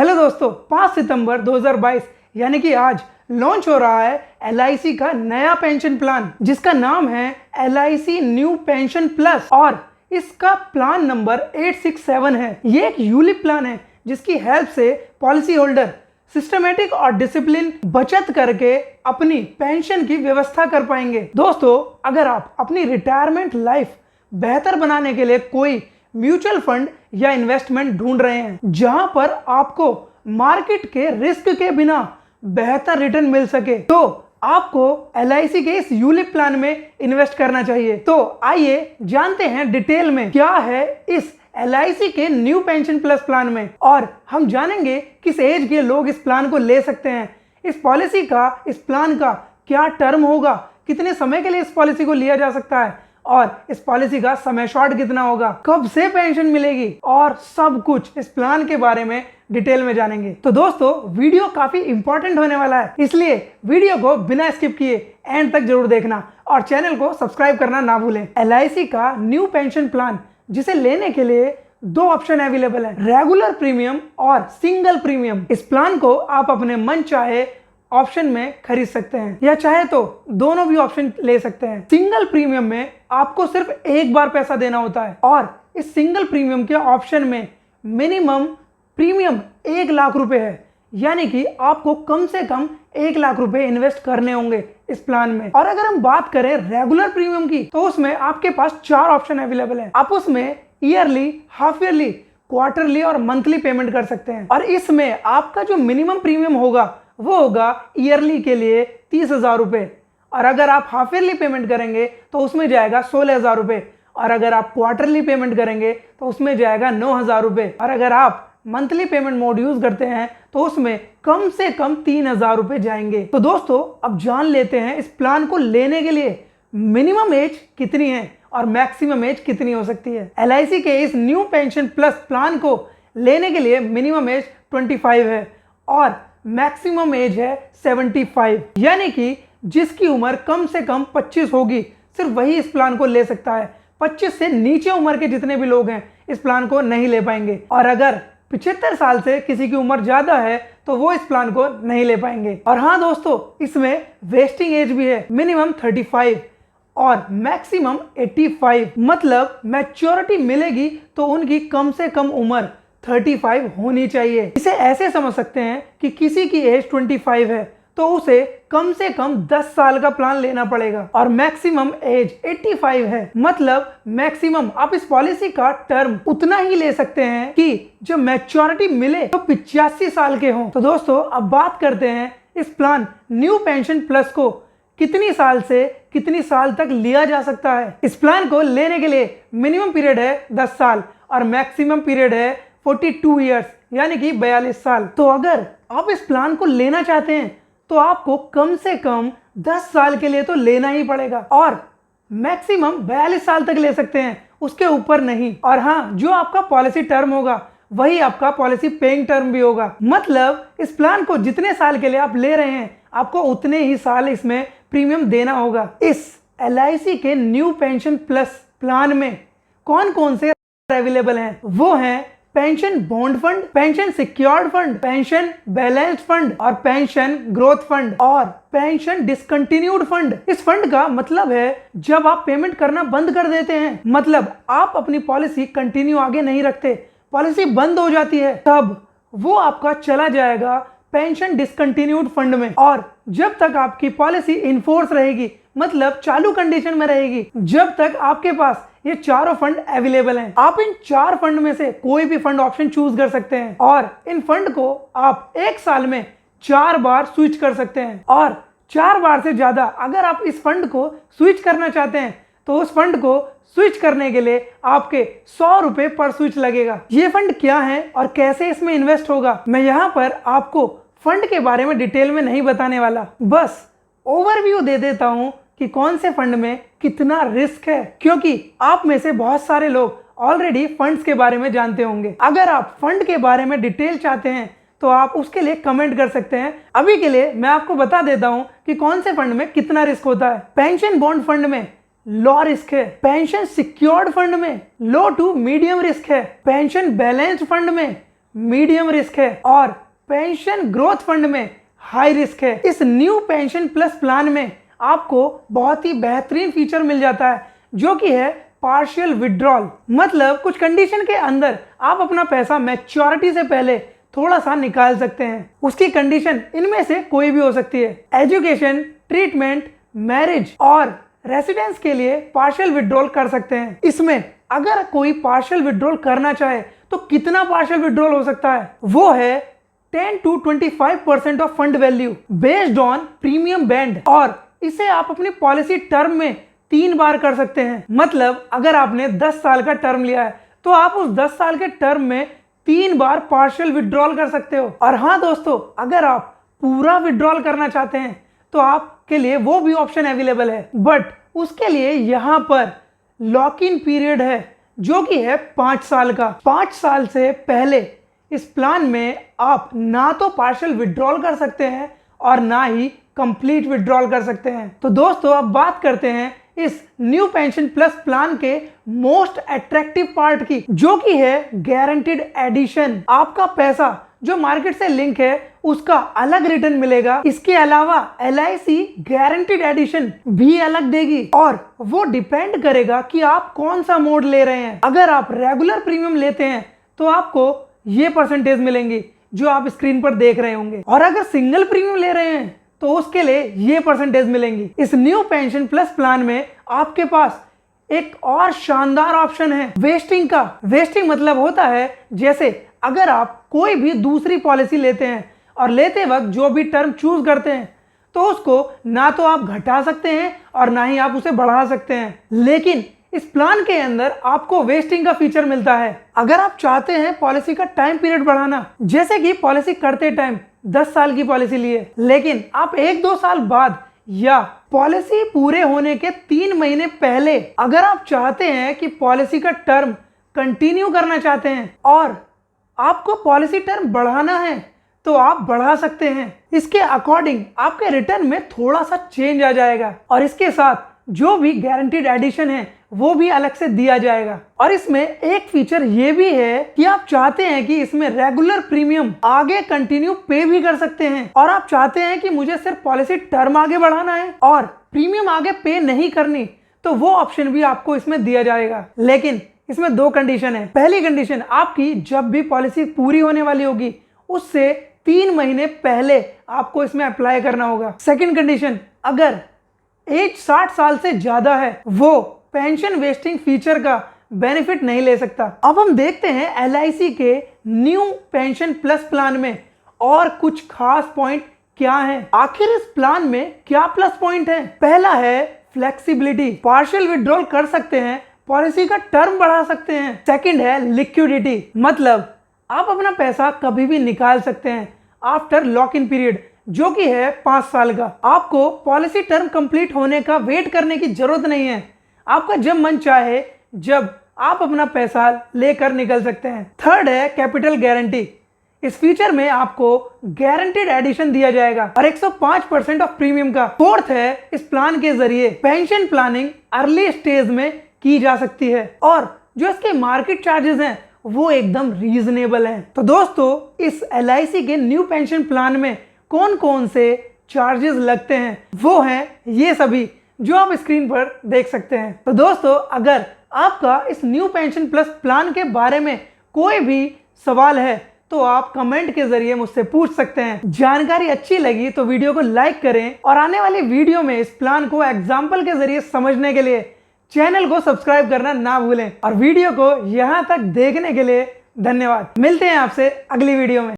Hello दोस्तों, 5 सितंबर 2022 यानी कि आज लॉन्च हो रहा है LIC का नया पेंशन प्लान जिसका नाम है LIC न्यू पेंशन प्लस और इसका प्लान नंबर 867 है। ये एक यूलिप प्लान है जिसकी हेल्प से पॉलिसी होल्डर सिस्टमेटिक और डिसिप्लिन बचत करके अपनी पेंशन की व्यवस्था कर पाएंगे। दोस्तों, अगर आप अपनी रिटायरमेंट लाइफ बेहतर बनाने के लिए कोई म्यूचुअल फंड या इन्वेस्टमेंट ढूंढ रहे हैं जहां पर आपको मार्केट के रिस्क के बिना बेहतर रिटर्न मिल सके, तो आपको LIC के इस यूलिप प्लान में इन्वेस्ट करना चाहिए। तो आइए जानते हैं डिटेल में क्या है इस LIC के न्यू पेंशन प्लस प्लान में, और हम जानेंगे किस एज के लोग इस प्लान को ले सकते हैं, इस पॉलिसी का, इस प्लान का क्या टर्म होगा, कितने समय के लिए इस पॉलिसी को लिया जा सकता है और इस पॉलिसी का समय शॉर्ट कितना होगा, कब से पेंशन मिलेगी और सब कुछ इस प्लान के बारे में डिटेल में जानेंगे। तो दोस्तों, वीडियो काफी इंपॉर्टेंट होने वाला है, इसलिए वीडियो को बिना स्किप किए एंड तक जरूर देखना और चैनल को सब्सक्राइब करना ना भूलें। LIC का न्यू पेंशन प्लान जिसे लेने के लिए दो ऑप्शन अवेलेबल है, रेगुलर प्रीमियम और सिंगल प्रीमियम। इस प्लान को आप अपने मन चाहे ऑप्शन में खरीद सकते हैं या चाहे तो दोनों भी ऑप्शन ले सकते हैं। सिंगल प्रीमियम में आपको सिर्फ एक बार पैसा देना होता है और इस सिंगल प्रीमियम के ऑप्शन में मिनिमम प्रीमियम 1 लाख रुपए है, यानी कि आपको कम से कम 1 लाख रुपए इन्वेस्ट करने होंगे इस प्लान में। और अगर हम बात करें रेगुलर प्रीमियम की, तो उसमें आपके पास 4 ऑप्शन अवेलेबल है। आप उसमें ईयरली, हाफ ईयरली, क्वार्टरली और मंथली पेमेंट कर सकते हैं। और इसमें आपका जो मिनिमम प्रीमियम होगा वो होगा ईयरली के लिए 30,000 रुपए, और अगर आप हाफ ईयरली पेमेंट करेंगे तो उसमें जाएगा 16,000 रुपए, और अगर आप क्वार्टरली पेमेंट करेंगे तो उसमें जाएगा 9,000 रुपए, और अगर आप मंथली पेमेंट मोड यूज करते हैं तो उसमें कम से कम 3,000 रुपए जाएंगे। तो दोस्तों, अब जान लेते हैं इस प्लान को लेने के लिए मिनिमम एज कितनी है और मैक्सिमम एज कितनी हो सकती है। LIC के इस न्यू पेंशन प्लस प्लान को लेने के लिए मिनिमम एज 25 है और मैक्सिमम एज है 75, यानी कि जिसकी उम्र कम से कम 25 होगी सिर्फ वही इस प्लान को ले सकता है। 25 से नीचे उम्र के जितने भी लोग हैं इस प्लान को नहीं ले पाएंगे, और अगर 75 साल से किसी की उम्र ज्यादा है तो वो इस प्लान को नहीं ले पाएंगे। और हाँ दोस्तों, इसमें वेस्टिंग एज भी है, मिनिमम 35 और मैक्सिमम 85, मतलब मैच्योरिटी मिलेगी तो उनकी कम से कम उम्र 35 होनी चाहिए। इसे ऐसे समझ सकते हैं कि किसी की एज 25 है तो उसे कम से कम 10 साल का प्लान लेना पड़ेगा, और मैक्सिमम एज 85 है, मतलब मैक्सिमम आप इस पॉलिसी का टर्म उतना ही ले सकते हैं कि जब मैच्योरिटी मिले तो 85 साल के हों। तो दोस्तों, अब बात करते हैं इस प्लान न्यू पेंशन प्लस को कितनी साल से कितनी साल तक लिया जा सकता है। इस प्लान को लेने के लिए मिनिमम पीरियड है 10 साल और मैक्सिमम पीरियड है 42 ईयर्स, यानी कि 42 साल। तो अगर आप इस प्लान को लेना चाहते हैं तो आपको कम से कम 10 साल के लिए तो लेना ही पड़ेगा, और मैक्सिमम 42 साल तक ले सकते हैं, उसके ऊपर नहीं। और हाँ, जो आपका पॉलिसी टर्म होगा वही आपका पॉलिसी पेइंग टर्म भी होगा, मतलब इस प्लान को जितने साल के लिए आप ले रहे हैं आपको उतने ही साल इसमें प्रीमियम देना होगा। इस LIC के न्यू पेंशन प्लस प्लान में कौन कौन से अवेलेबल हैं, वो हैं pension bond fund, pension secured fund, pension balanced fund और पेंशन ग्रोथ फंड और पेंशन डिसकंटिन्यूड फंड। इस फंड का मतलब है जब आप पेमेंट करना बंद कर देते हैं, मतलब आप अपनी पॉलिसी कंटिन्यू आगे नहीं रखते, पॉलिसी बंद हो जाती है, तब वो आपका चला जाएगा पेंशन डिसकंटिन्यूड फंड में। और जब तक आपकी पॉलिसी इनफोर्स रहेगी, मतलब चालू कंडीशन में रहेगी, जब तक आपके पास ये चारों फंड अवेलेबल हैं, आप इन 4 फंड में से कोई भी फंड ऑप्शन चूज कर सकते हैं, और इन फंड को आप 1 साल में 4 बार स्विच कर सकते हैं, और 4 बार से ज्यादा अगर आप इस फंड को स्विच करना चाहते हैं तो उस फंड को स्विच करने के लिए आपके 100 रुपए पर स्विच लगेगा। ये फंड क्या है और कैसे इसमें इन्वेस्ट होगा, मैं यहाँ पर आपको फंड के बारे में डिटेल में नहीं बताने वाला, बस ओवरव्यू दे देता हूँ कि कौन से फंड में कितना रिस्क है, क्योंकि आप में से बहुत सारे लोग ऑलरेडी फंड्स के बारे में जानते होंगे। अगर आप फंड के बारे में डिटेल चाहते हैं तो आप उसके लिए कमेंट कर सकते हैं। अभी के लिए मैं आपको बता देता हूं कि कौन से फंड में कितना रिस्क होता है। पेंशन बॉन्ड फंड में लो रिस्क है, पेंशन सिक्योर्ड फंड में लो टू मीडियम रिस्क है, पेंशन बैलेंस्ड फंड में मीडियम रिस्क है और पेंशन ग्रोथ फंड में हाई रिस्क है। इस न्यू पेंशन प्लस प्लान में आपको बहुत ही बेहतरीन फीचर मिल जाता है जो कि है पार्शियल विड्रॉल। मतलब कुछ कंडीशन के अंदर आप अपना पैसा मैच्योरिटी से पहले थोड़ा सा निकाल सकते हैं। उसकी कंडीशन इनमें से कोई भी हो सकती है। एजुकेशन, ट्रीटमेंट, मैरिज और रेसिडेंस के लिए पार्शियल विड्रॉल कर सकते हैं। इसमें अगर कोई पार्शियल विड्रॉल करना चाहे तो कितना पार्शियल विड्रॉल हो सकता है, वो है 10 to 25% of fund value based on premium band, और इसे आप अपनी पॉलिसी टर्म में 3 बार कर सकते हैं। मतलब अगर आपने 10 साल का टर्म लिया है तो आप उस 10 साल के टर्म में 3 बार पार्शियल विड्रॉल कर सकते हो। और हाँ दोस्तों, अगर आप पूरा विड्रॉल करना चाहते हैं तो आपके लिए वो भी ऑप्शन अवेलेबल है, बट उसके लिए यहाँ पर लॉक इन पीरियड है जो कि है 5 साल का। 5 साल से पहले इस प्लान में आप ना तो पार्शियल विड्रॉल कर सकते हैं और ना ही कंप्लीट विड्रॉल कर सकते हैं। तो दोस्तों अब बात करते हैं इस न्यू पेंशन प्लस प्लान के मोस्ट अट्रैक्टिव पार्ट की, जो कि है गारंटीड एडिशन। आपका पैसा जो मार्केट से लिंक है उसका अलग रिटर्न मिलेगा। इसके अलावा LIC गारंटीड एडिशन भी अलग देगी और वो डिपेंड करेगा कि आप कौन सा मोड ले रहे हैं। अगर आप रेगुलर प्रीमियम लेते हैं तो आपको ये परसेंटेज मिलेंगी जो आप स्क्रीन पर देख रहे होंगे, और अगर सिंगल प्रीमियम ले रहे हैं तो उसके लिए ये परसेंटेज मिलेंगी। इस न्यू पेंशन प्लस प्लान में आपके पास एक और शानदार ऑप्शन है वेस्टिंग का। वेस्टिंग मतलब होता है जैसे अगर आप कोई भी दूसरी पॉलिसी लेते हैं और लेते वक्त जो भी टर्म चूज करते हैं तो उसको ना तो आप घटा सकते हैं और ना ही आप उसे बढ़ा सकते हैं, लेकिन इस प्लान के अंदर आपको वेस्टिंग का फीचर मिलता है। अगर आप चाहते हैं पॉलिसी का टाइम पीरियड बढ़ाना, जैसे कि पॉलिसी करते टाइम 10 साल की पॉलिसी लिए, लेकिन आप 1-2 साल बाद या पॉलिसी पूरे होने के 3 महीने पहले अगर आप चाहते हैं कि पॉलिसी का टर्म कंटिन्यू करना चाहते हैं और आपको पॉलिसी टर्म बढ़ाना है तो आप बढ़ा सकते हैं। इसके अकॉर्डिंग आपके रिटर्न में थोड़ा सा चेंज आ जाएगा और इसके साथ जो भी गारंटीड एडिशन है वो भी अलग से दिया जाएगा। और इसमें एक फीचर ये भी है कि आप चाहते हैं कि इसमें रेगुलर प्रीमियम आगे कंटिन्यू पे भी कर सकते हैं, और आप चाहते हैं कि मुझे सिर्फ पॉलिसी टर्म आगे बढ़ाना है और प्रीमियम आगे पे नहीं करनी, तो वो ऑप्शन भी आपको इसमें दिया जाएगा। लेकिन इसमें 2 कंडीशन है। पहली कंडीशन, आपकी जब भी पॉलिसी पूरी होने वाली होगी उससे 3 महीने पहले आपको इसमें अप्लाई करना होगा। सेकंड कंडीशन, अगर एज 60 साल से ज्यादा है वो पेंशन वेस्टिंग फीचर का बेनिफिट नहीं ले सकता। अब हम देखते हैं LIC के न्यू पेंशन प्लस प्लान में और कुछ खास पॉइंट क्या हैं। आखिर इस प्लान में क्या प्लस पॉइंट है? पहला है फ्लेक्सिबिलिटी, पार्शियल विड्रॉल कर सकते हैं, पॉलिसी का टर्म बढ़ा सकते हैं। सेकंड है लिक्विडिटी, मतलब आप अपना पैसा कभी भी निकाल सकते हैं आफ्टर लॉक इन पीरियड जो कि है 5 साल का। आपको पॉलिसी टर्म कंप्लीट होने का वेट करने की जरूरत नहीं है। आपका जब मन चाहे जब आप अपना पैसा लेकर निकल सकते हैं। थर्ड है कैपिटल गारंटी, इस फीचर में आपको गारंटीड एडिशन दिया जाएगा और 105% ऑफ प्रीमियम का। फोर्थ है, इस प्लान के जरिए पेंशन प्लानिंग अर्ली स्टेज में की जा सकती है और जो इसके मार्केट चार्जेस हैं वो एकदम रीजनेबल हैं। तो दोस्तों इस LIC के न्यू पेंशन प्लान में कौन कौन से चार्जेस लगते हैं वो हैं ये सभी जो आप स्क्रीन पर देख सकते हैं। तो दोस्तों अगर आपका इस न्यू पेंशन प्लस प्लान के बारे में कोई भी सवाल है तो आप कमेंट के जरिए मुझसे पूछ सकते हैं। जानकारी अच्छी लगी तो वीडियो को लाइक करें और आने वाली वीडियो में इस प्लान को एग्जाम्पल के जरिए समझने के लिए चैनल को सब्सक्राइब करना ना भूलें। और वीडियो को यहाँ तक देखने के लिए धन्यवाद। मिलते हैं आपसे अगली वीडियो में।